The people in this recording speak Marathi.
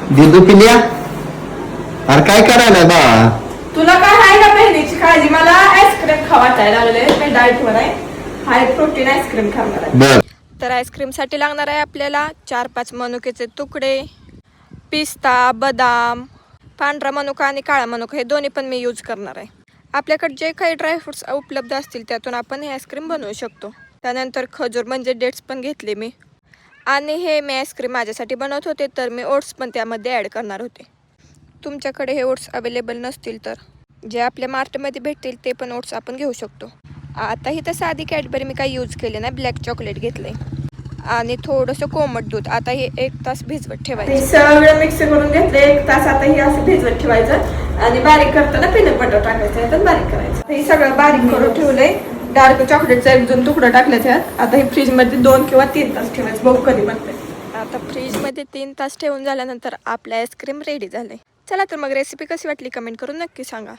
दिदू पिल्या अरे काय करायला बा तुला काय आहे का बहिणीची काळजी? मला आईस्क्रीम खावायला लागले. मी डाएटवर आहे. हाय प्रोटीन आईस्क्रीम खाणार आहे. बर तर आईस्क्रीमसाठी लागणार आहे आपल्याला 4-5 मनुक्याचे तुकडे, पिस्ता, बदाम, पांढरा मनुका आणि काळा मनुका हे दोन्ही पण मी यूज करणार आहे. आपल्याकडे जे काही ड्रायफ्रुट्स उपलब्ध असतील त्यातून आपण हे आईस्क्रीम बनवू शकतो. त्यानंतर खजूर म्हणजे डेट्स पण घेतले मी. आणि हे मी आईस्क्रीम माझ्यासाठी बनवत होते तर मी ओट्स पण त्यामध्ये ॲड करणार होते. तुमच्याकडे हे ओट्स अवेलेबल नसतील तर जे आपल्या मार्केटमध्ये भेटतील ते पण ओट्स आपण घेऊ शकतो. आता ही तर साधी कॅडबरी मी काही यूज केले नाही, ब्लॅक चॉकलेट घेतले आणि थोडंसं कोमट दूध. आता हे 1 तास भिजवत ठेवायचं. सगळं मिक्स करून घेतलं 1 तास. आता हे असं भिजवत ठेवायचं आणि बारीक करताना पीनट बटर टाकायचं याच्यात बारीक करायचं. हे सगळं बारीक करून ठेवलंय. डार्क चॉकलेटचा 1-2 तुकडा टाकले त्यात. आता हे फ्रीजमध्ये 2 किंवा 3 तास ठेवायचं. बघू कधी बनते. आता फ्रीजमध्ये 3 तास ठेवून झाल्यानंतर आपलं आईस्क्रीम रेडी झालंय. चला तर मग रेसिपी कशी वाटली कमेंट करून नक्की सांगा.